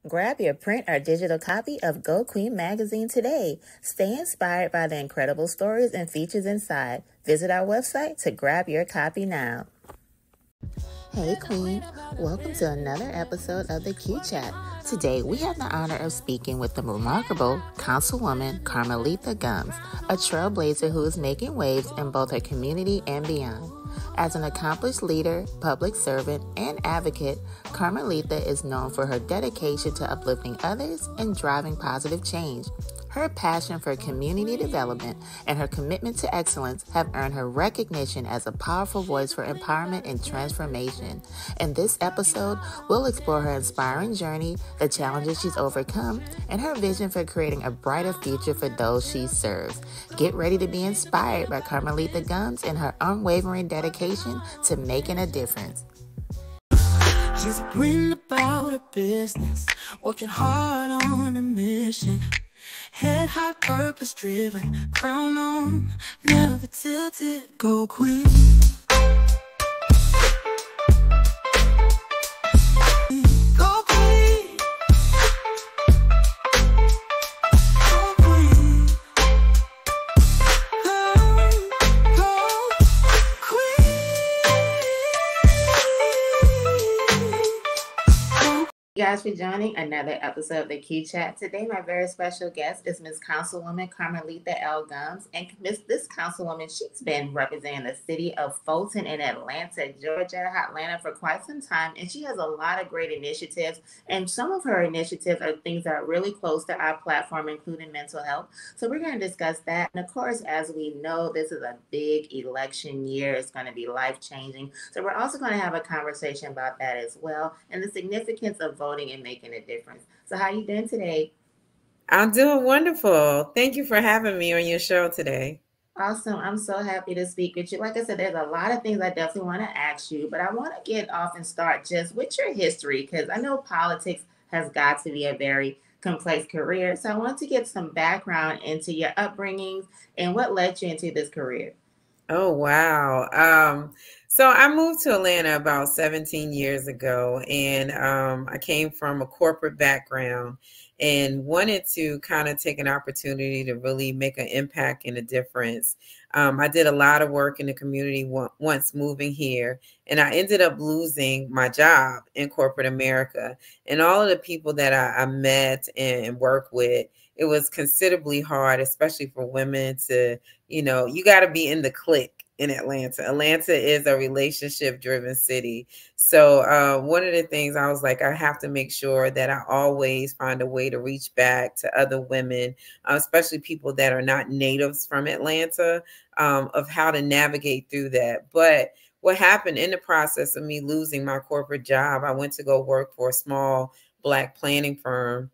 Grab your print or digital copy of Go Queen magazine today. Stay inspired by the incredible stories and features inside. Visit our website to grab your copy now. Hey Queen, welcome to another episode of the Q Chat. Today we have the honor of speaking with the remarkable Councilwoman Carmelitha Gumbs, a trailblazer who is making waves in both her community and beyond. As an accomplished leader, public servant, and advocate, Carmelitha is known for her dedication to uplifting others and driving positive change. Her passion for community development and her commitment to excellence have earned her recognition as a powerful voice for empowerment and transformation. In this episode, we'll explore her inspiring journey, the challenges she's overcome, and her vision for creating a brighter future for those she serves. Get ready to be inspired by Carmelitha Gumbs and her unwavering dedication to making a difference. She's bring about her business, working hard on a mission. Head high, purpose driven, crown on, never tilted, go queen. Go queen. Go queen. Go queen. You guys for joining another episode of the Q Chat. Today, my very special guest is Ms. Councilwoman Carmelitha L. Gumbs. And this Councilwoman, she's been representing the city of Fulton in Atlanta, Georgia, Atlanta for quite some time. And she has a lot of great initiatives. And some of her initiatives are things that are really close to our platform, including mental health. So we're going to discuss that. And of course, as we know, this is a big election year. It's going to be life-changing. So we're also going to have a conversation about that as well, and the significance of voting and making a difference. So how you doing today? I'm doing wonderful. Thank you for having me on your show today. Awesome. I'm so happy to speak with you. Like I said, there's a lot of things I definitely want to ask you, but I want to get off and start just with your history, because I know politics has got to be a very complex career. So I want to get some background into your upbringing and what led you into this career. Oh, wow. So I moved to Atlanta about 17 years ago, and I came from a corporate background and wanted to kind of take an opportunity to really make an impact and a difference. I did a lot of work in the community once moving here, and I ended up losing my job in corporate America. And all of the people that I met and worked with, it was considerably hard, especially for women to, you got to be in the clique in Atlanta. Atlanta is a relationship-driven city. So one of the things I was like, I have to make sure that I always find a way to reach back to other women, especially people that are not natives from Atlanta, of how to navigate through that. But what happened in the process of me losing my corporate job, I went to go work for a small Black planning firm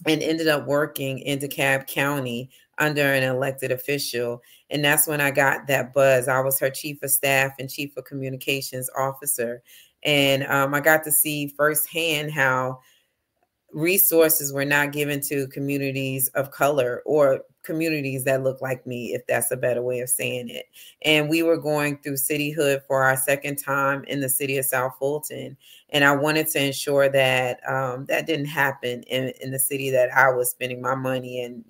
and ended up working in DeKalb County under an elected official. And that's when I got that buzz. I was her chief of staff and chief of communications officer. And I got to see firsthand how resources were not given to communities of color or communities that look like me, if that's a better way of saying it. And we were going through cityhood for our second time in the city of South Fulton. And I wanted to ensure that that didn't happen in the city that I was spending my money and,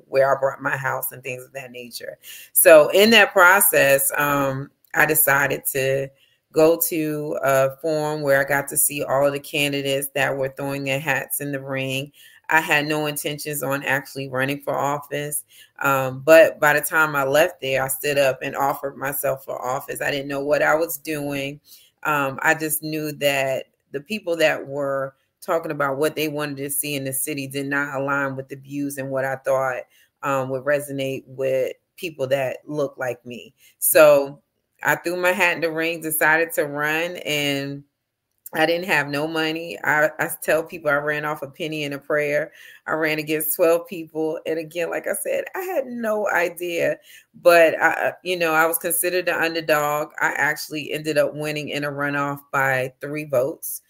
where I bought my house and things of that nature. So in that process, I decided to go to a forum where I got to see all of the candidates that were throwing their hats in the ring. I had no intentions on actually running for office. But by the time I left there, I stood up and offered myself for office. I didn't know what I was doing. I just knew that the people that were talking about what they wanted to see in the city did not align with the views and what I thought would resonate with people that look like me. So I threw my hat in the ring, decided to run, and I didn't have no money. I tell people I ran off a penny and a prayer. I ran against 12 people. And again, like I said, I had no idea, but I was considered the underdog. I actually ended up winning in a runoff by 3 votes,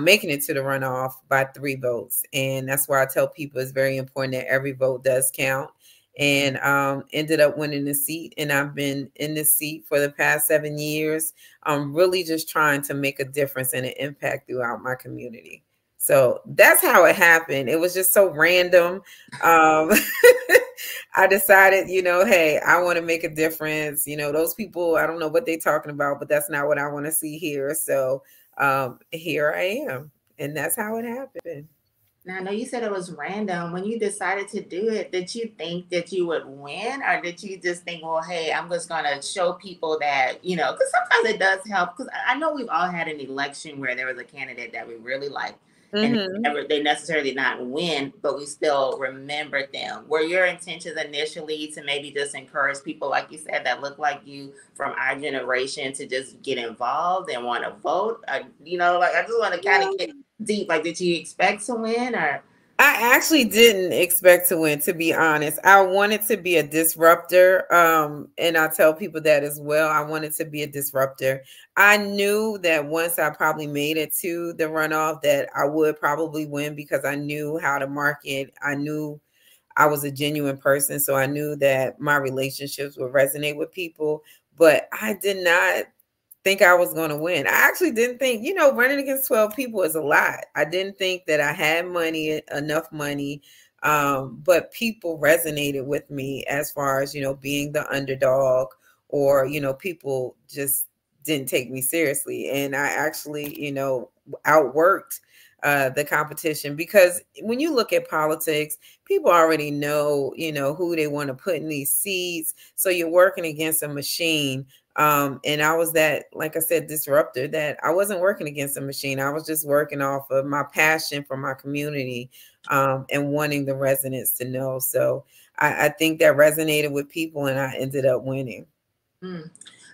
making it to the runoff by 3 votes. And that's why I tell people it's very important that every vote does count. And ended up winning the seat. And I've been in this seat for the past 7 years. I'm really just trying to make a difference and an impact throughout my community. So that's how it happened. It was just so random. I decided, hey, I want to make a difference. Those people, I don't know what they're talking about, but that's not what I want to see here. So here I am. And that's how it happened. Now, I know you said it was random. When you decided to do it, did you think that you would win? Or did you just think, well, hey, I'm just going to show people that, because sometimes it does help. Because I know we've all had an election where there was a candidate that we really liked. And they necessarily not win, but we still remember them. Were your intentions initially to maybe just encourage people, like you said, that look like you from our generation to just get involved and want to vote? I just want to kind of get deep. Like, did you expect to win or? I actually didn't expect to win, to be honest. I wanted to be a disruptor. And I tell people that as well. I wanted to be a disruptor. I knew that once I probably made it to the runoff that I would probably win because I knew how to market. I knew I was a genuine person. So I knew that my relationships would resonate with people. But I did not think I was going to win. I actually didn't think, running against 12 people is a lot. I didn't think that I had enough money. But people resonated with me as far as, being the underdog or, people just didn't take me seriously. And I actually, outworked the competition because when you look at politics, people already know, who they want to put in these seats. So you're working against a machine. And I was that, like I said, disruptor that I wasn't working against a machine. I was just working off of my passion for my community and wanting the residents to know. So I think that resonated with people and I ended up winning.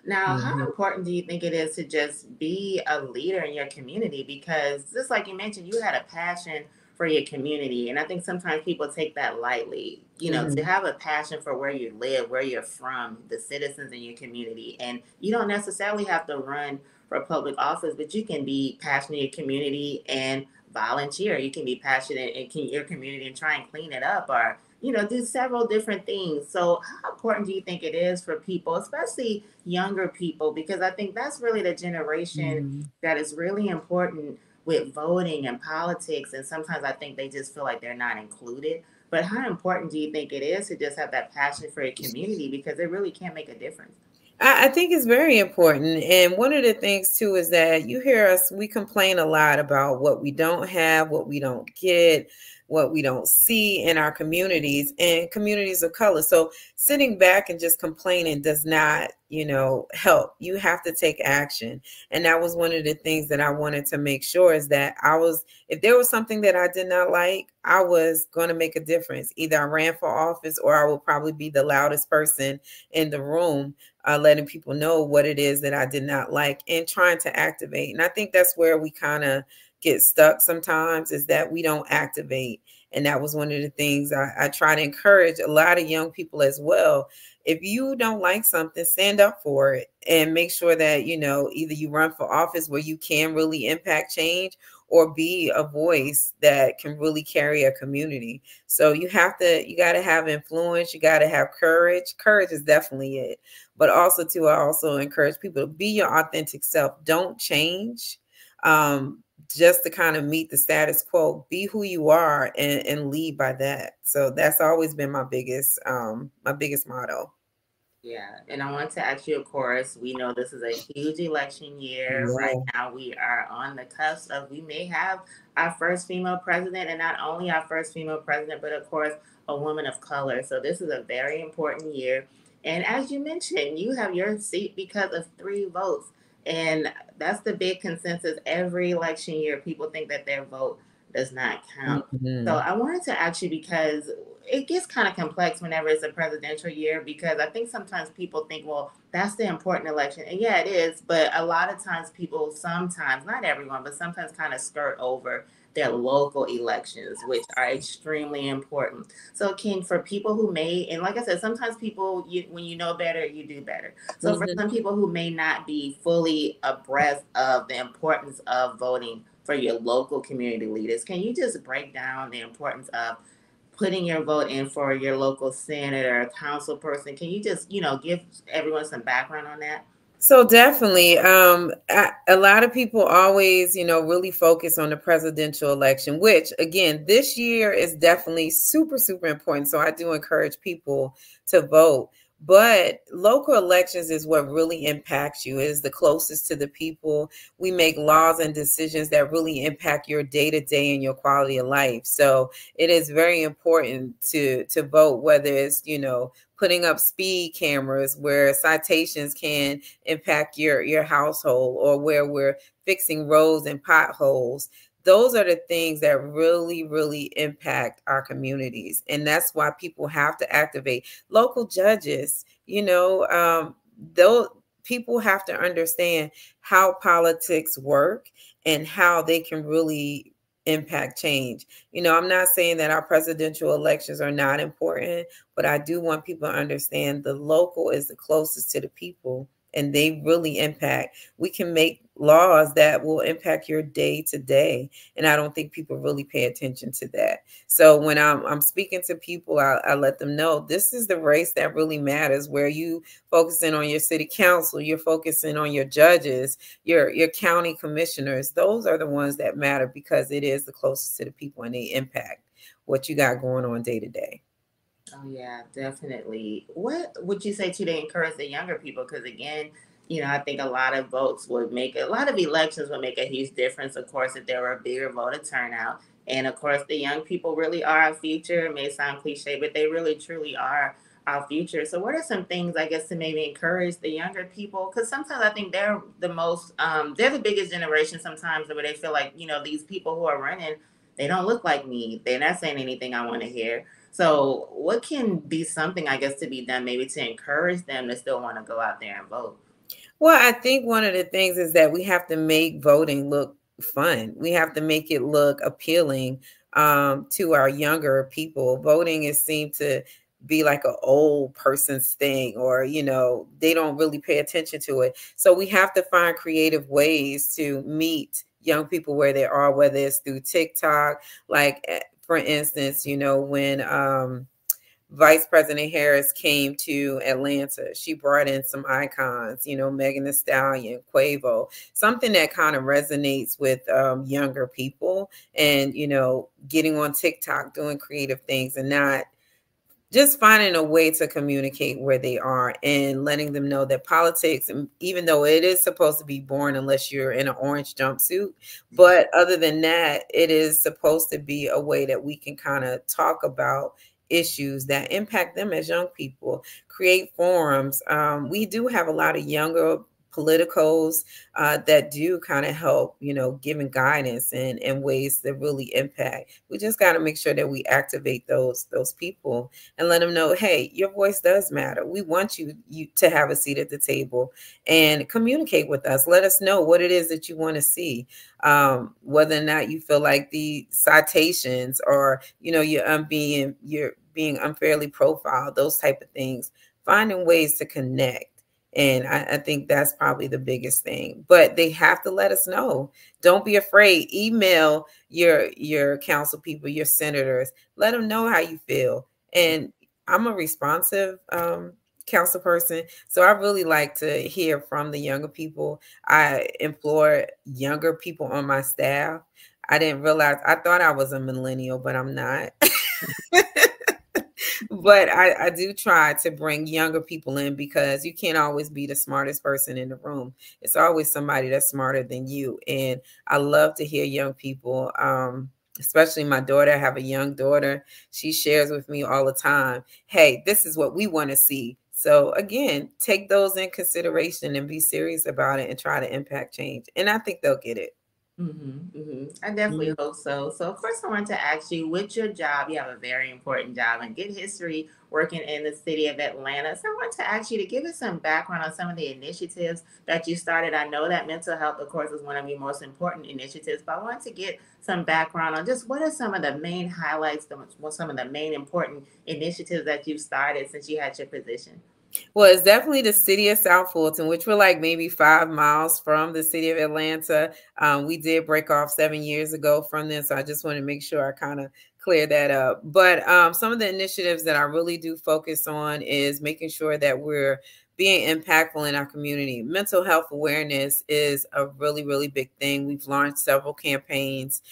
Now, how important do you think it is to just be a leader in your community? Because just like you mentioned, you had a passion for your community. And I think sometimes people take that lightly, to have a passion for where you live, where you're from, the citizens in your community. And you don't necessarily have to run for public office, but you can be passionate in your community and volunteer. You can be passionate in your community and try and clean it up or do several different things. So how important do you think it is for people, especially younger people? Because I think that's really the generation that is really important with voting and politics. And sometimes I think they just feel like they're not included. But how important do you think it is to just have that passion for your community? Because it really can make a difference. I think it's very important. And one of the things too is that you hear us, we complain a lot about what we don't have, what we don't get, what we don't see in our communities and communities of color. So sitting back and just complaining does not, help. You have to take action. And that was one of the things that I wanted to make sure is that if there was something that I did not like, I was going to make a difference. Either I ran for office or I would probably be the loudest person in the room, letting people know what it is that I did not like and trying to activate. And I think that's where we kind of get stuck sometimes is that we don't activate. And that was one of the things I try to encourage a lot of young people as well. If you don't like something, stand up for it and make sure that, either you run for office where you can really impact change or be a voice that can really carry a community. So you got to have influence. You got to have courage. Courage is definitely it. But also I also encourage people to be your authentic self. Don't change. Just to kind of meet the status quo, be who you are and lead by that. So that's always been my biggest motto. Yeah. And I want to ask you, of course, we know this is a huge election year. Right now, we are on the cusp of, we may have our first female president, and not only our first female president, but of course, a woman of color. So this is a very important year. And as you mentioned, you have your seat because of 3 votes. And that's the big consensus every election year. People think that their vote does not count. So I wanted to ask you, because it gets kind of complex whenever it's a presidential year, because I think sometimes people think, well, that's the important election. And yeah, it is. But a lot of times people sometimes, not everyone, but sometimes kind of skirt over their local elections, which are extremely important. So, King, for people who may, and like I said, sometimes people, when you know better, you do better. So for some people who may not be fully abreast of the importance of voting for your local community leaders, can you just break down the importance of putting your vote in for your local senator or council person? Can you just, give everyone some background on that? So definitely, a lot of people always, really focus on the presidential election, which again, this year is definitely super, super important. So I do encourage people to vote. But local elections is what really impacts you. It is the closest to the people. We make laws and decisions that really impact your day to day and your quality of life. So it is very important to vote, whether it's, putting up speed cameras where citations can impact your household, or where we're fixing roads and potholes. Those are the things that really, really impact our communities. And that's why people have to activate local judges. Those people have to understand how politics work and how they can really impact change. I'm not saying that our presidential elections are not important, but I do want people to understand the local is the closest to the people, and they really impact. We can make laws that will impact your day to day, and I don't think people really pay attention to that. So when I'm speaking to people, I let them know this is the race that really matters, where you focusing on your city council, you're focusing on your judges, your county commissioners. Those are the ones that matter, because it is the closest to the people and they impact what you got going on day to day. Oh yeah, definitely. What would you say to encourage the younger people? Because again, I think a lot of votes would make a lot of elections would make a huge difference. Of course, if there were a bigger voter turnout, and of course, the young people really are our future. It may sound cliche, but they really truly are our future. So, what are some things I guess to maybe encourage the younger people? Because sometimes I think they're the most, they're the biggest generation. Sometimes where they feel like these people who are running, they don't look like me. They're not saying anything I want to hear. So, what can be something, I guess, to be done maybe to encourage them to still want to go out there and vote? Well, I think one of the things is that we have to make voting look fun. We have to make it look appealing to our younger people. Voting is seemed to be like an old person's thing, or they don't really pay attention to it. So we have to find creative ways to meet young people where they are, whether it's through TikTok, like for instance, when Vice President Harris came to Atlanta, she brought in some icons, Megan Thee Stallion, Quavo, something that kind of resonates with younger people, and, getting on TikTok, doing creative things, and not just finding a way to communicate where they are, and letting them know that politics, even though it is supposed to be boring unless you're in an orange jumpsuit, but other than that, it is supposed to be a way that we can kind of talk about issues that impact them as young people, create forums. We do have a lot of younger politicos that do kind of help, giving guidance and ways that really impact. We just got to make sure that we activate those people and let them know, hey, your voice does matter. We want you to have a seat at the table, and communicate with us. Let us know what it is that you want to see, whether or not you feel like the citations, or you're being unfairly profiled, those type of things. Finding ways to connect. And I think that's probably the biggest thing. But they have to let us know. Don't be afraid. Email your council people, your senators. Let them know how you feel. And I'm a responsive council person, so I really like to hear from the younger people. I employ younger people on my staff. I didn't realize, I thought I was a millennial, but I'm not. But I do try to bring younger people in, because you can't always be the smartest person in the room. It's always somebody that's smarter than you. And I love to hear young people, especially my daughter. I have a young daughter. She shares with me all the time, hey, this is what we want to see. So again, take those in consideration and be serious about it and try to impact change. And I think they'll get it. I definitely hope so. So, of course, I want to ask you, with your job, you have a very important job and good history working in the city of Atlanta. So, I want to ask you to give us some background on some of the initiatives that you started. I know that mental health, of course, is one of your most important initiatives, but I want to get some background on just what are some of the main highlights, some of the main important initiatives that you've started since you had your position. Well, it's definitely the city of South Fulton, which we're like maybe 5 miles from the city of Atlanta. We did break off 7 years ago from this, so I just want to make sure I kind of clear that up. But some of the initiatives that I really do focus on is making sure that we're being impactful in our community. Mental health awareness is a really, really big thing. We've launched several campaigns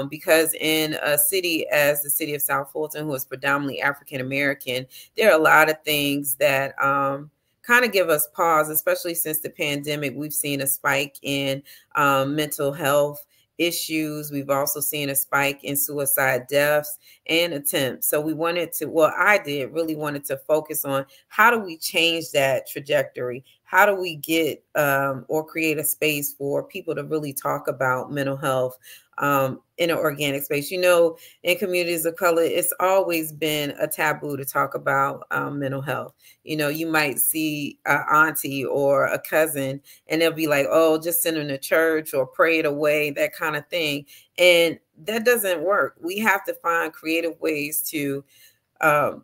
because in a city as the city of South Fulton, who is predominantly African American, there are a lot of things that kind of give us pause, especially since the pandemic. We've seen a spike in mental health issues. We've also seen a spike in suicide deaths and attempts. So we wanted to, well, I did really wanted to focus on how do we change that trajectory? How do we get or create a space for people to really talk about mental health in an organic space? You know, in communities of color, it's always been a taboo to talk about mental health. You know, you might see an auntie or a cousin and they'll be like, oh, just send them to church or pray it away, that kind of thing. And that doesn't work. We have to find creative ways to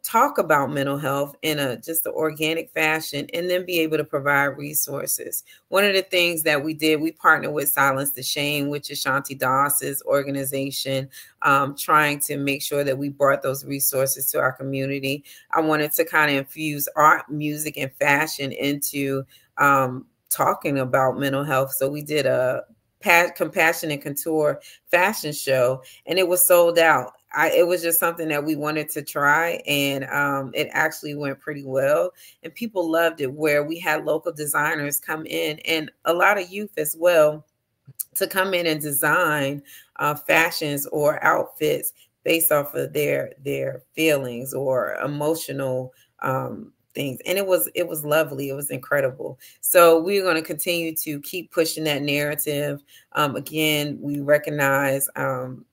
talk about mental health in a just an organic fashion, and then be able to provide resources. One of the things that we did, we partnered with Silence the Shame, which is Shanti Das's organization, trying to make sure that we brought those resources to our community. I wanted to kind of infuse art, music, and fashion into talking about mental health. So we did a Compassion and Couture fashion show, and it was sold out. It was just something that we wanted to try, and it actually went pretty well, and people loved it, where we had local designers come in and a lot of youth as well to come in and design fashions or outfits based off of their feelings or emotional things. And it was lovely. It was incredible. So we're going to continue to keep pushing that narrative. Again, we recognize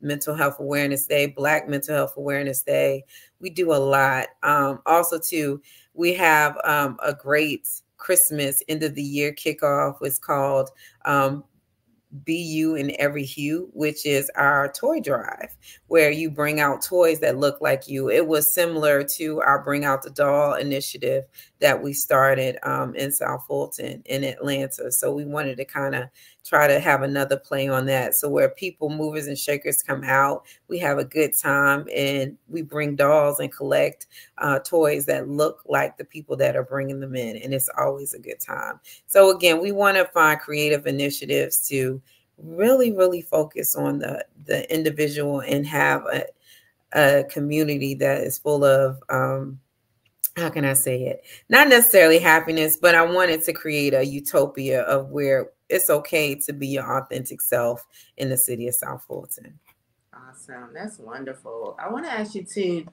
Mental Health Awareness Day, Black Mental Health Awareness Day. We do a lot. Also, too, we have a great Christmas end of the year kickoff. It's called Be You in Every Hue, which is our toy drive, where you bring out toys that look like you. It was similar to our Bring Out the Doll initiative that we started in South Fulton in Atlanta. So we wanted to kind of try to have another play on that. So where people, movers and shakers come out, we have a good time, and we bring dolls and collect toys that look like the people that are bringing them in. And it's always a good time. So again, we want to find creative initiatives to really, really focus on the individual and have a community that is full of, how can I say it? Not necessarily happiness, but I wanted to create a utopia of where it's okay to be your authentic self in the city of South Fulton. Awesome. That's wonderful. I want to ask you to,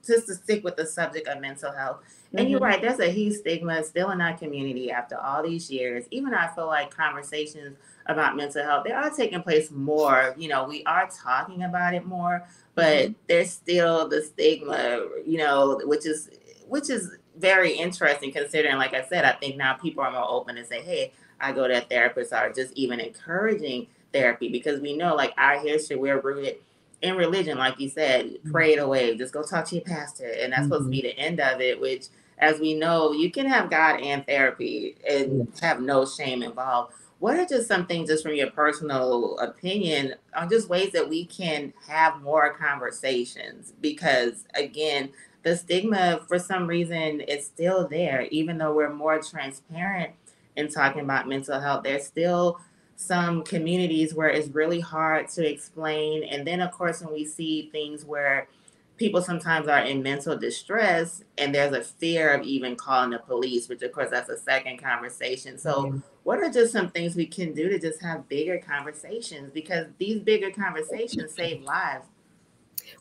just to stick with the subject of mental health. And you're right, there's a huge stigma still in our community after all these years. Even I feel like conversations about mental health, they are taking place more. We are talking about it more, but there's still the stigma, which is very interesting considering, like I said, I think now people are more open to say, hey, I go to a therapist, or just even encouraging therapy, because we know, like, our history, we're rooted in religion, like you said, pray it away, just go talk to your pastor, and that's supposed to be the end of it, which, as we know, you can have God and therapy and have no shame involved. What are just some things, just from your personal opinion, on just ways that we can have more conversations? Because, again, the stigma, for some reason, is still there, even though we're more transparent in talking about mental health. There's still some communities where it's really hard to explain. And then, of course, when we see things where people sometimes are in mental distress and there's a fear of even calling the police, which, of course, that's a second conversation. So what are just some things we can do to just have bigger conversations? Because these bigger conversations save lives.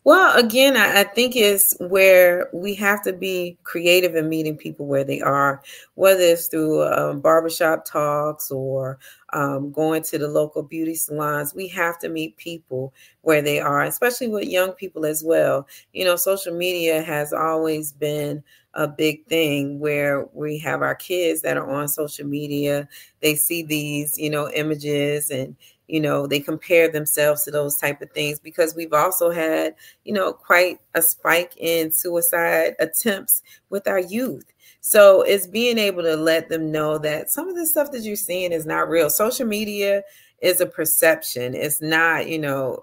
Well, again, I think it's where we have to be creative in meeting people where they are, whether it's through barbershop talks or going to the local beauty salons. We have to meet people where they are, especially with young people as well. Social media has always been a big thing where we have our kids that are on social media. They see these, images, and they compare themselves to those type of things, because we've also had, quite a spike in suicide attempts with our youth. So it's being able to let them know that some of the stuff that you're seeing is not real. Social media is a perception. It's not,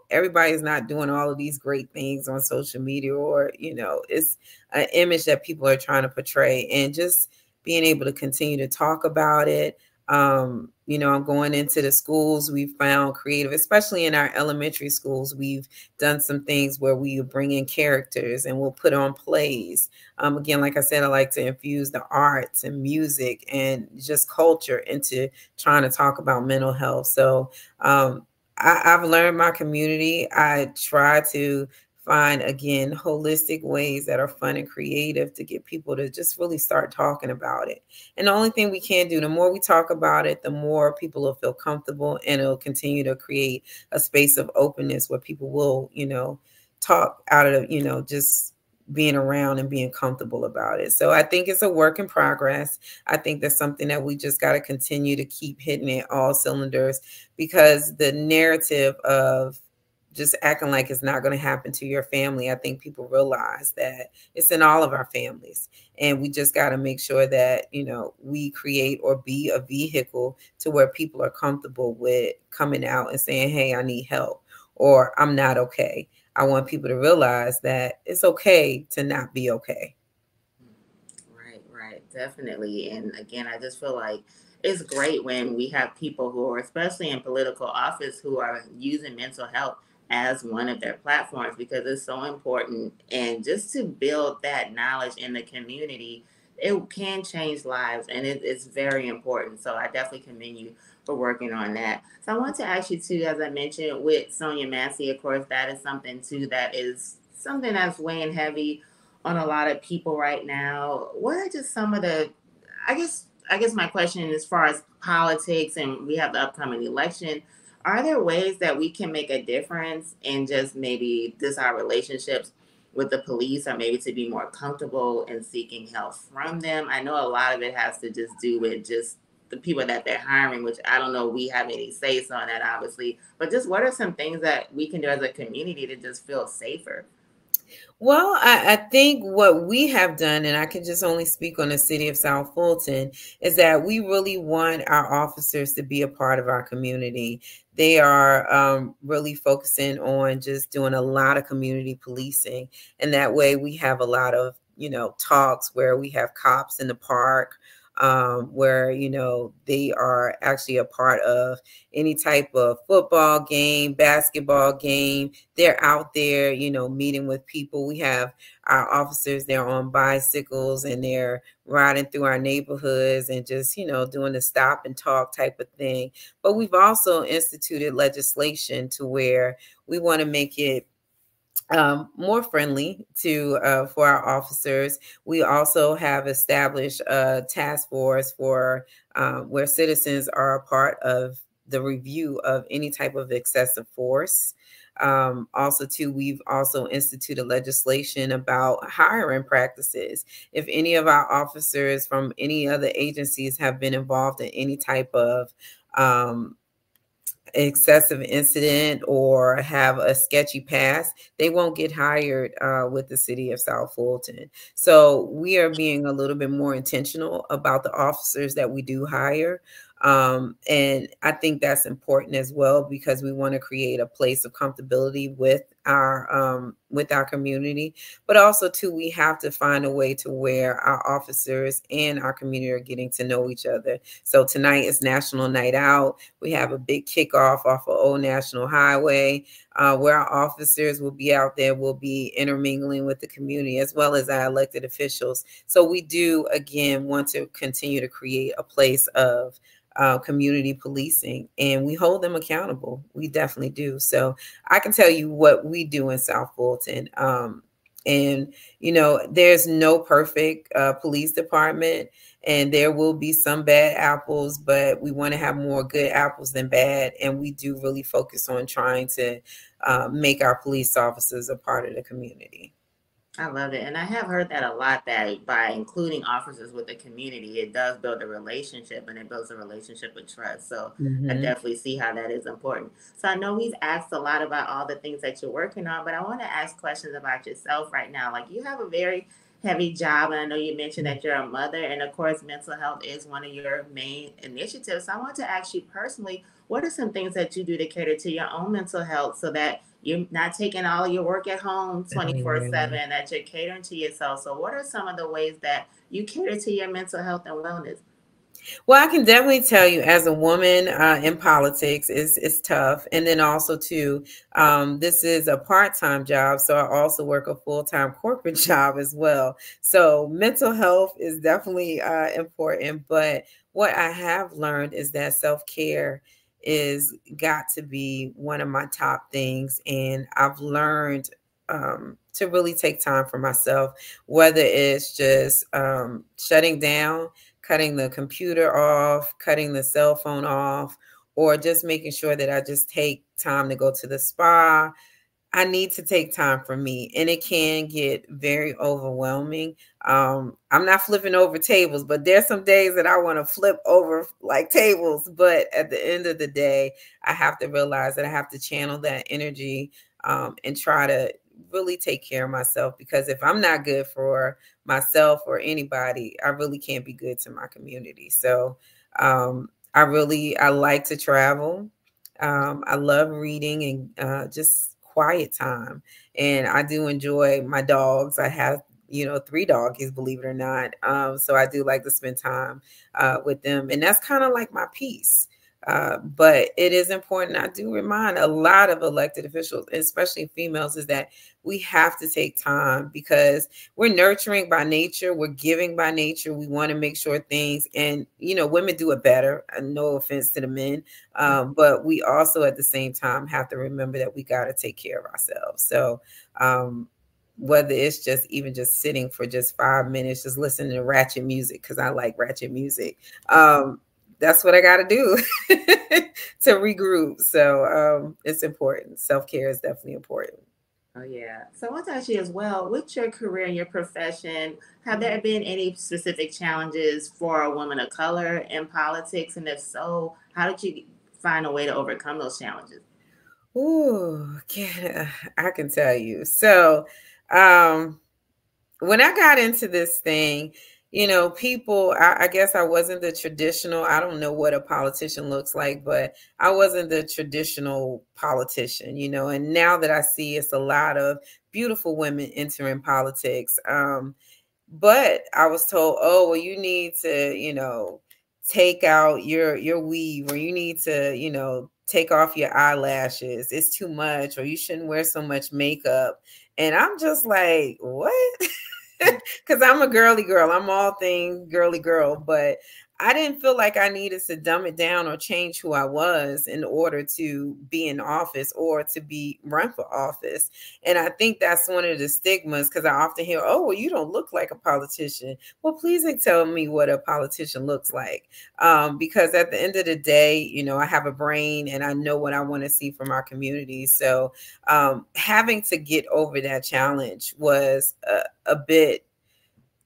everybody's not doing all of these great things on social media, or, it's an image that people are trying to portray, and just being able to continue to talk about it. I'm going into the schools. We've found creative, especially in our elementary schools. We've done some things where we bring in characters and we'll put on plays. Again, like I said, I like to infuse the arts and music and just culture into trying to talk about mental health. So I've learned my community. I try to find, again, holistic ways that are fun and creative to get people to just really start talking about it. And the only thing we can do, the more we talk about it, the more people will feel comfortable, and it'll continue to create a space of openness where people will, talk out of, just being around and being comfortable about it. So I think it's a work in progress. I think that's something that we just got to continue to keep hitting at all cylinders, because the narrative of just acting like it's not going to happen to your family, I think people realize that it's in all of our families. And we just got to make sure that, we create or be a vehicle to where people are comfortable with coming out and saying, hey, I need help, or I'm not okay. I want people to realize that it's okay to not be okay. Right, definitely. And again, I just feel like it's great when we have people who are, especially in political office, who are using mental health as one of their platforms, because it's so important. And just to build that knowledge in the community, it can change lives, and it's very important. So I definitely commend you for working on that. So I want to ask you too, as I mentioned with Sonia Massey, of course, that is something too that is something that's weighing heavy on a lot of people right now. What are just some of the, I guess my question, as far as politics, and we have the upcoming election, are there ways that we can make a difference in just maybe just our relationships with the police, or maybe to be more comfortable in seeking help from them? I know a lot of it has to just do with just the people that they're hiring, which I don't know we have any say so on that, obviously, but just what are some things that we can do as a community to just feel safer? Well, I think what we have done, and I can just only speak on the city of South Fulton, is that we really want our officers to be a part of our community. They are really focusing on just doing a lot of community policing. And that way we have a lot of, talks where we have cops in the park, where, they are actually a part of any type of football game, basketball game. They're out there, meeting with people. We have our officers, they're on bicycles and they're riding through our neighborhoods and just, doing the stop and talk type of thing. But we've also instituted legislation to where we want to make it more friendly to for our officers. We also have established a task force for where citizens are a part of the review of any type of excessive force. Also, too, we've also instituted legislation about hiring practices. If any of our officers from any other agencies have been involved in any type of excessive incident or have a sketchy past, they won't get hired with the city of South Fulton. So we are being a little bit more intentional about the officers that we do hire. And I think that's important as well, because we want to create a place of comfortability with our community. But also too, we have to find a way to where our officers and our community are getting to know each other. So tonight is National Night Out. We have a big kickoff off of Old National Highway, where our officers will be out there, will be intermingling with the community as well as our elected officials. So we do, again, want to continue to create a place of community policing, and we hold them accountable. We definitely do. So I can tell you what we do in South Fulton. And, there's no perfect police department, and there will be some bad apples, but we want to have more good apples than bad. And we do really focus on trying to make our police officers a part of the community. I love it. And I have heard that a lot, that by including officers with the community, it does build a relationship, and it builds a relationship of trust. So I Mm-hmm. definitely see how that is important. So I know we've asked a lot about all the things that you're working on, but I want to ask questions about yourself right now. Like, you have a very heavy job, and I know you mentioned that you're a mother, and of course, mental health is one of your main initiatives. So I want to ask you personally, what are some things that you do to cater to your own mental health so that you're not taking all your work at home Oh, yeah. 24/7, that you're catering to yourself? So what are some of the ways that you cater to your mental health and wellness? Well, I can definitely tell you, as a woman in politics, it's tough. And then also too, this is a part-time job, so I also work a full-time corporate job as well. So mental health is definitely important. But what I have learned is that self-care is got to be one of my top things, and I've learned to really take time for myself, whether it's just shutting down, cutting the computer off, cutting the cell phone off, or just making sure that I just take time to go to the spa. I need to take time for me, and it can get very overwhelming. I'm not flipping over tables, but there's some days that I want to flip over like tables. But at the end of the day, I have to realize that I have to channel that energy and try to really take care of myself, because if I'm not good for myself or anybody, I really can't be good to my community. So I like to travel. I love reading and just quiet time. And I do enjoy my dogs. I have, 3 doggies, believe it or not. So I do like to spend time with them. And that's kind of like my peace. But it is important. I do remind a lot of elected officials, especially females, is that we have to take time, because we're nurturing by nature. We're giving by nature. We want to make sure things, and, women do it better. No offense to the men. But we also at the same time have to remember that we got to take care of ourselves. So, whether it's just even just sitting for just 5 minutes, just listening to ratchet music, because I like ratchet music. That's what I got to do to regroup. So it's important. Self-care is definitely important. Oh, yeah. So I want to ask you as well, with your career and your profession, have there been any specific challenges for a woman of color in politics? And if so, how did you find a way to overcome those challenges? Ooh, yeah, I can tell you. So, um, when I got into this thing, people, I guess I wasn't the traditional, I don't know what a politician looks like, but I wasn't the traditional politician, and now that I see it's a lot of beautiful women entering politics. But I was told, oh, well, you need to, take out your weave, or you need to, take off your eyelashes. It's too much, or you shouldn't wear so much makeup. And I'm just like, what? Because I'm a girly girl. I'm all things girly girl. But I didn't feel like I needed to dumb it down or change who I was in order to be in office or to be run for office. And I think that's one of the stigmas, because I often hear, oh, well, you don't look like a politician. Well, please tell me what a politician looks like. Because at the end of the day, I have a brain and I know what I want to see from our community. So having to get over that challenge was a bit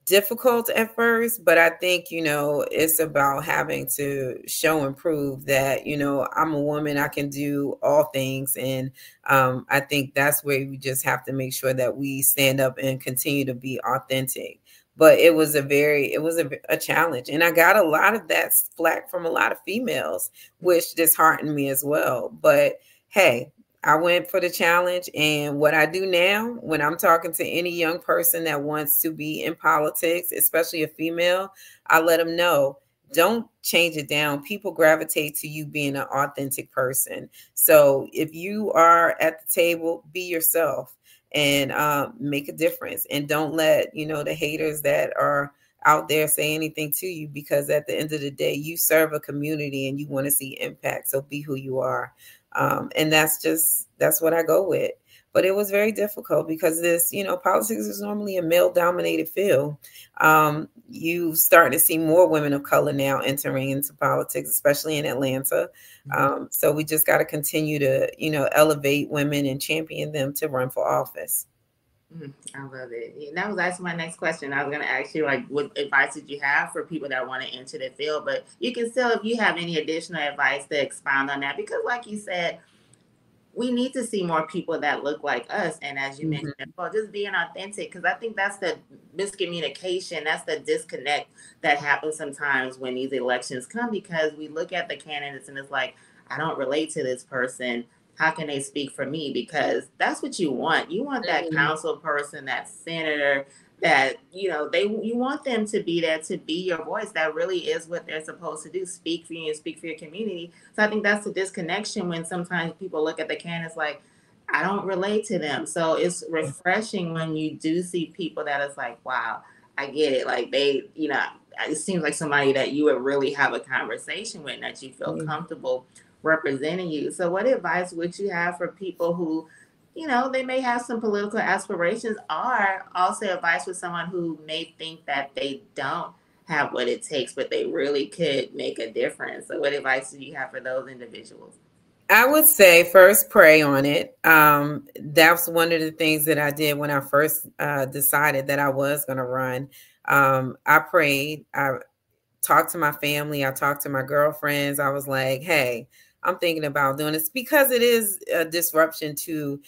difficult at first, but I think, it's about having to show and prove that, I'm a woman, I can do all things. And I think that's where we just have to make sure that we stand up and continue to be authentic. But it was a challenge. And I got a lot of that flack from a lot of females, which disheartened me as well. But hey, I went for the challenge. And what I do now, when I'm talking to any young person that wants to be in politics, especially a female, I let them know, don't change it down. People gravitate to you being an authentic person. So if you are at the table, be yourself and make a difference. And don't let, the haters that are out there say anything to you, because at the end of the day, you serve a community and you want to see impact. So be who you are. And that's what I go with. But it was very difficult because politics is normally a male dominated field. You starting to see more women of color now entering into politics, especially in Atlanta. So we just got to continue to, elevate women and champion them to run for office. I love it. And that was actually my next question. I was going to ask you, like, what advice did you have for people that want to enter the field? But you can still, if you have any additional advice, to expound on that, because, like you said, we need to see more people that look like us. And as you mentioned, well, just being authentic, because I think that's the miscommunication, that's the disconnect that happens sometimes when these elections come, because we look at the candidates and it's like, I don't relate to this person. How can they speak for me? Because that's what you want. You want that council person, that senator, that you want them to be there to be your voice. That really is what they're supposed to do, speak for you and speak for your community. So I think that's the disconnection when sometimes people look at the candidates like, I don't relate to them. So it's refreshing when you do see people that it's like, wow, I get it. Like they, it seems like somebody that you would really have a conversation with, that you feel comfortable representing you. So what advice would you have for people who, they may have some political aspirations, or also advice for someone who may think that they don't have what it takes, but they really could make a difference? So what advice do you have for those individuals? I would say first pray on it. That's one of the things that I did when I first decided that I was going to run. I prayed. I talked to my family. I talked to my girlfriends. I was like, hey, I'm thinking about doing this, because it is a disruption to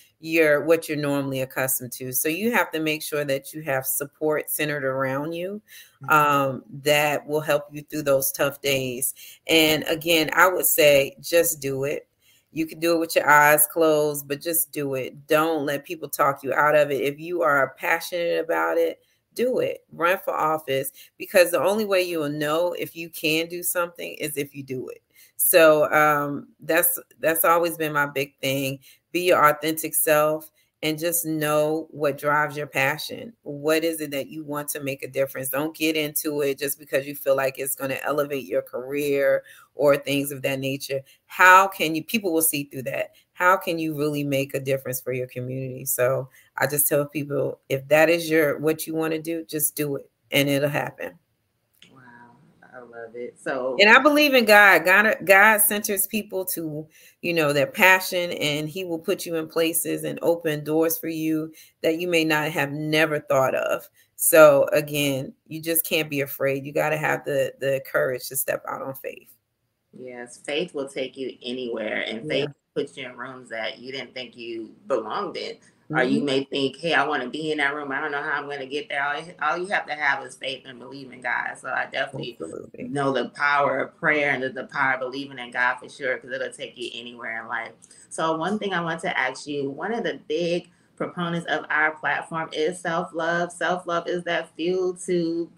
what you're normally accustomed to. So you have to make sure that you have support centered around you that will help you through those tough days. And again, I would say just do it. You can do it with your eyes closed, but just do it. Don't let people talk you out of it. If you are passionate about it, do it. Run for office, because the only way you will know if you can do something is if you do it. So that's always been my big thing. Be your authentic self and just know what drives your passion. What is it that you want to make a difference? Don't get into it just because you feel like it's going to elevate your career or things of that nature. How can you, people will see through that. How can you really make a difference for your community? So I just tell people, if that is what you want to do, just do it and it'll happen. I love it. So, and I believe in God. God centers people to, their passion, and he will put you in places and open doors for you that you may not have never thought of. So again, you just can't be afraid. You got to have the courage to step out on faith. Yes, faith will take you anywhere, and faith puts you in rooms that you didn't think you belonged in. Or you may think, hey, I want to be in that room. I don't know how I'm going to get there. All you have to have is faith and believe in God. So I definitely know the power of prayer and the power of believing in God for sure, because it'll take you anywhere in life. So one thing I want to ask you, one of the big proponents of our platform is self-love. Self-love is that fuel to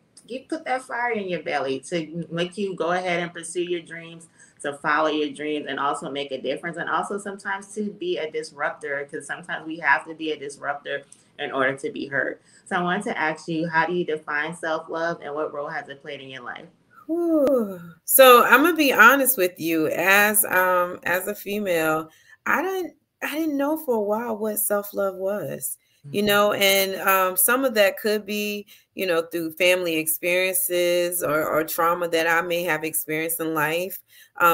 put that fire in your belly, to make you go ahead and pursue your dreams, to follow your dreams, and also make a difference, and also sometimes to be a disruptor, because sometimes we have to be a disruptor in order to be heard. So I wanted to ask you, how do you define self-love, and what role has it played in your life? So I'm gonna be honest with you, as a female, I didn't know for a while what self-love was. And some of that could be, through family experiences or trauma that I may have experienced in life,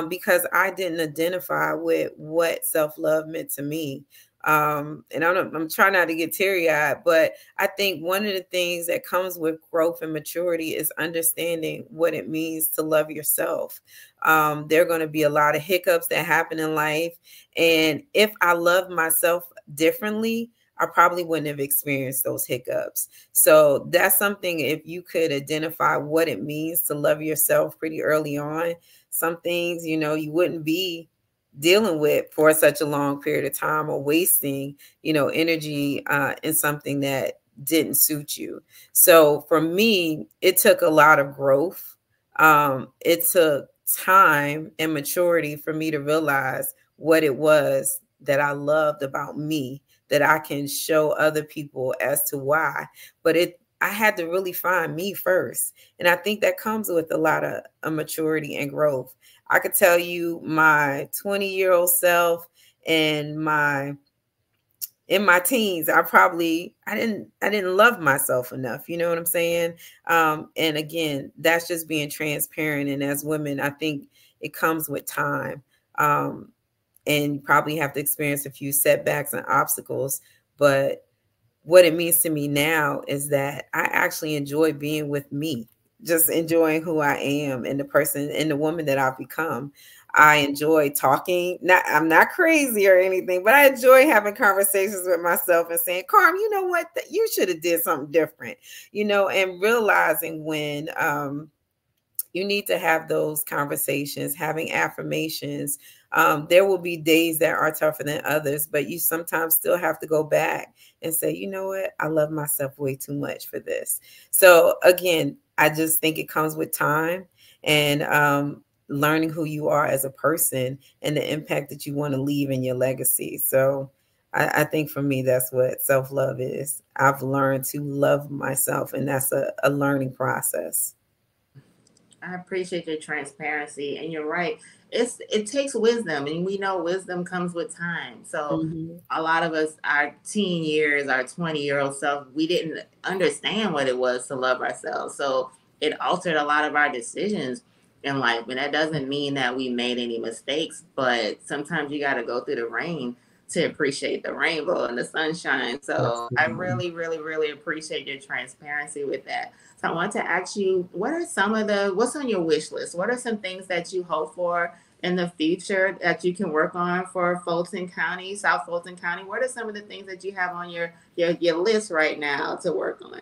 because I didn't identify with what self-love meant to me. And I'm trying not to get teary-eyed, but I think one of the things that comes with growth and maturity is understanding what it means to love yourself. There are going to be a lot of hiccups that happen in life. And if I love myself differently, I probably wouldn't have experienced those hiccups. So that's something, if you could identify what it means to love yourself pretty early on, some things, you wouldn't be dealing with for such a long period of time, or wasting, energy in something that didn't suit you. So for me, it took a lot of growth. It took time and maturity for me to realize what it was that I loved about me, that I can show other people as to why. But I had to really find me first. And I think that comes with a lot of maturity and growth. I could tell you, my 20-year-old self and in my teens, I didn't love myself enough. You know what I'm saying? And again, that's just being transparent. And as women, I think it comes with time. And you probably have to experience a few setbacks and obstacles, but what it means to me now is that I actually enjoy being with me, just enjoying who I am and the person and the woman that I've become. I enjoy talking. I'm not crazy or anything, but I enjoy having conversations with myself and saying, Carm, you know what? You should have did something different, and realizing when you need to have those conversations, having affirmations. There will be days that are tougher than others, but you sometimes still have to go back and say, you know what? I love myself way too much for this. So again, I just think it comes with time and learning who you are as a person and the impact that you want to leave in your legacy. So I think for me, that's what self-love is. I've learned to love myself, and that's a learning process. I appreciate your transparency, and you're right. It takes wisdom, and we know wisdom comes with time. So Mm-hmm. a lot of us, our teen years, our 20-year-old self, we didn't understand what it was to love ourselves. So it altered a lot of our decisions in life, and that doesn't mean that we made any mistakes. But sometimes you got to go through the rain to appreciate the rainbow and the sunshine. So I Absolutely. really, really, really appreciate your transparency with that. So I want to ask you, what are what's on your wish list? What are some things that you hope for in the future that you can work on for Fulton County, South Fulton County? What are some of the things that you have on your list right now to work on?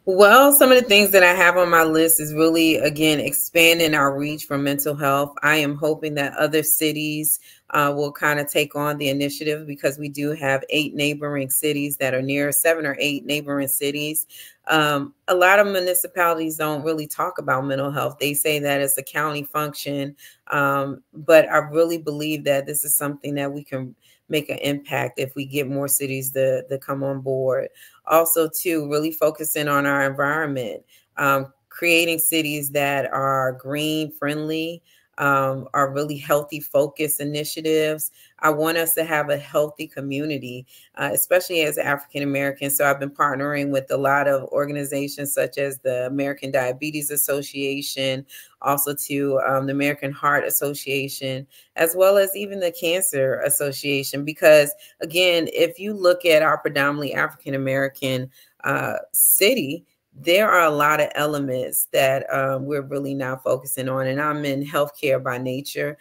Well, some of the things that I have on my list is really, again, expanding our reach for mental health. I am hoping that other cities will kind of take on the initiative because we do have 8 neighboring cities that are near 7 or 8 neighboring cities. A lot of municipalities don't really talk about mental health. They say that it's a county function, but I really believe that this is something that we can make an impact if we get more cities to come on board. Also, too, really focusing on our environment, creating cities that are green friendly, are really healthy focus initiatives. I want us to have a healthy community, especially as African Americans. So I've been partnering with a lot of organizations such as the American Diabetes Association, also to the American Heart Association, as well as even the Cancer Association, because again, if you look at our predominantly African American city, there are a lot of elements that we're really now focusing on. And I'm in healthcare by nature.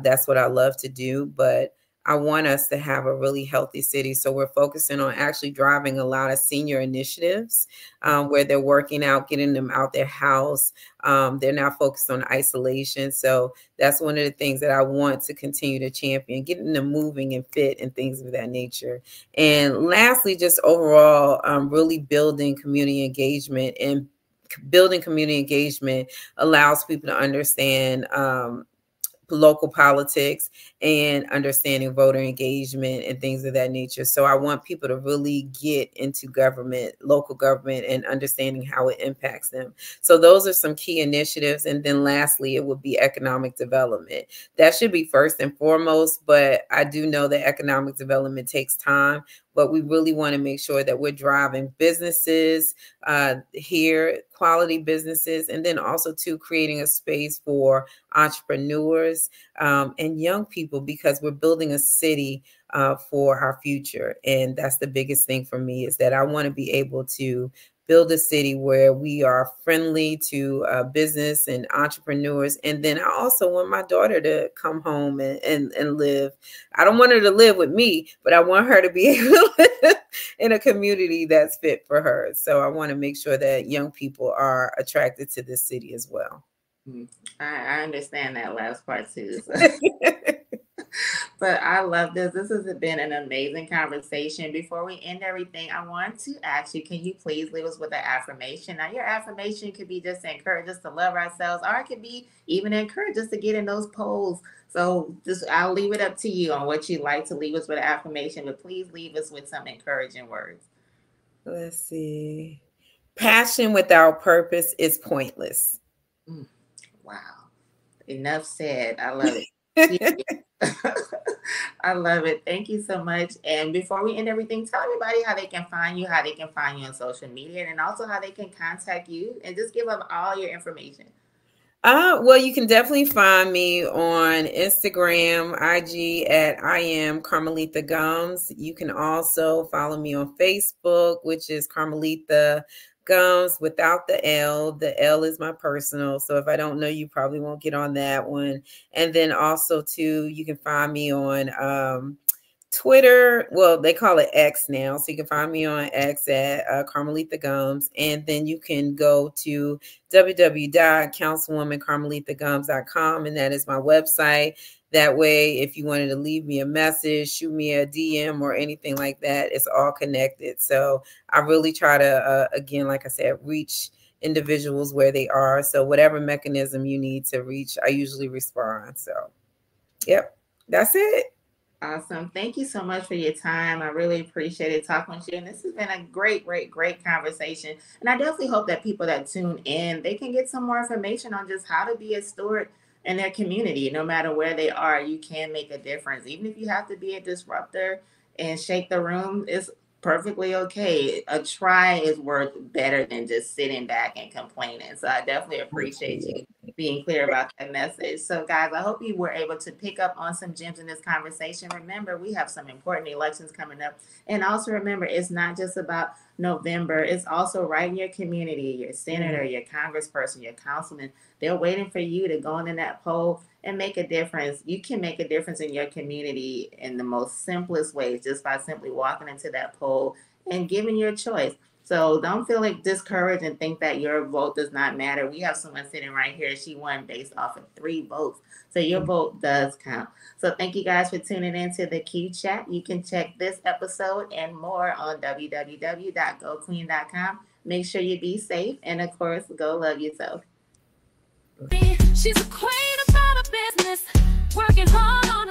That's what I love to do. But I want us to have a really healthy city. So we're focusing on actually driving a lot of senior initiatives where they're working out, getting them out their house. They're now focused on isolation. So that's one of the things that I want to continue to champion, getting them moving and fit and things of that nature. And lastly, just overall, really building community engagement, and building community engagement allows people to understand local politics and understanding voter engagement and things of that nature. So I want people to really get into government, local government, and understanding how it impacts them. So those are some key initiatives. And then lastly, it would be economic development. That should be first and foremost, but I do know that economic development takes time, but we really want to make sure that we're driving businesses here, quality businesses, and then also to creating a space for entrepreneurs and young people, because we're building a city for our future. And that's the biggest thing for me, is that I want to be able to build a city where we are friendly to business and entrepreneurs. And then I also want my daughter to come home and live. I don't want her to live with me, but I want her to be able to live in a community that's fit for her. So I want to make sure that young people are attracted to this city as well. I understand that last part too. So. But I love this. This has been an amazing conversation. Before we end everything, I want to ask you, can you please leave us with an affirmation? Now, your affirmation could be just to encourage us to love ourselves, or it could be even encourage us to get in those polls. So just I'll leave it up to you on what you'd like to leave us with an affirmation, but please leave us with some encouraging words. Let's see. Passion without purpose is pointless. Wow. Enough said. I love it. I love it. Thank you so much. And before we end everything, tell everybody how they can find you, how they can find you on social media, and also how they can contact you, and just give them all your information. Well, you can definitely find me on Instagram, IG at I am Carmelitha Gumbs. You can also follow me on Facebook, which is Carmelitha Gumbs without the L. The L is my personal. So if I don't know, you probably won't get on that one. And then also too, you can find me on Twitter, well, they call it X now. So you can find me on X at Carmelitha Gumbs. And then you can go to www.councilwomancarmelithagums.com. And that is my website. That way, if you wanted to leave me a message, shoot me a DM or anything like that, it's all connected. So I really try to, again, like I said, reach individuals where they are. So whatever mechanism you need to reach, I usually respond. So, yep, that's it. Awesome. Thank you so much for your time. I really appreciated talking with you. And this has been a great, great, great conversation. And I definitely hope that people that tune in, they can get some more information on just how to be a steward in their community. No matter where they are, you can make a difference. Even if you have to be a disruptor and shake the room, it's perfectly okay. A try is worth better than just sitting back and complaining. So I definitely appreciate you being clear about that message. So guys, I hope you were able to pick up on some gems in this conversation. Remember, we have some important elections coming up. And also remember, it's not just about November. It's also right in your community, your senator, your congressperson, your councilman. They're waiting for you to go in that poll and make a difference. You can make a difference in your community in the most simplest ways, just by simply walking into that poll and giving your choice. So don't feel like discouraged and think that your vote does not matter. We have someone sitting right here. She won based off of 3 votes. So your vote does count. So thank you guys for tuning in to the Q Chat. You can check this episode and more on www.goqueen.com. Make sure you be safe. And of course, go love yourself. She's a queen about her business, working hard on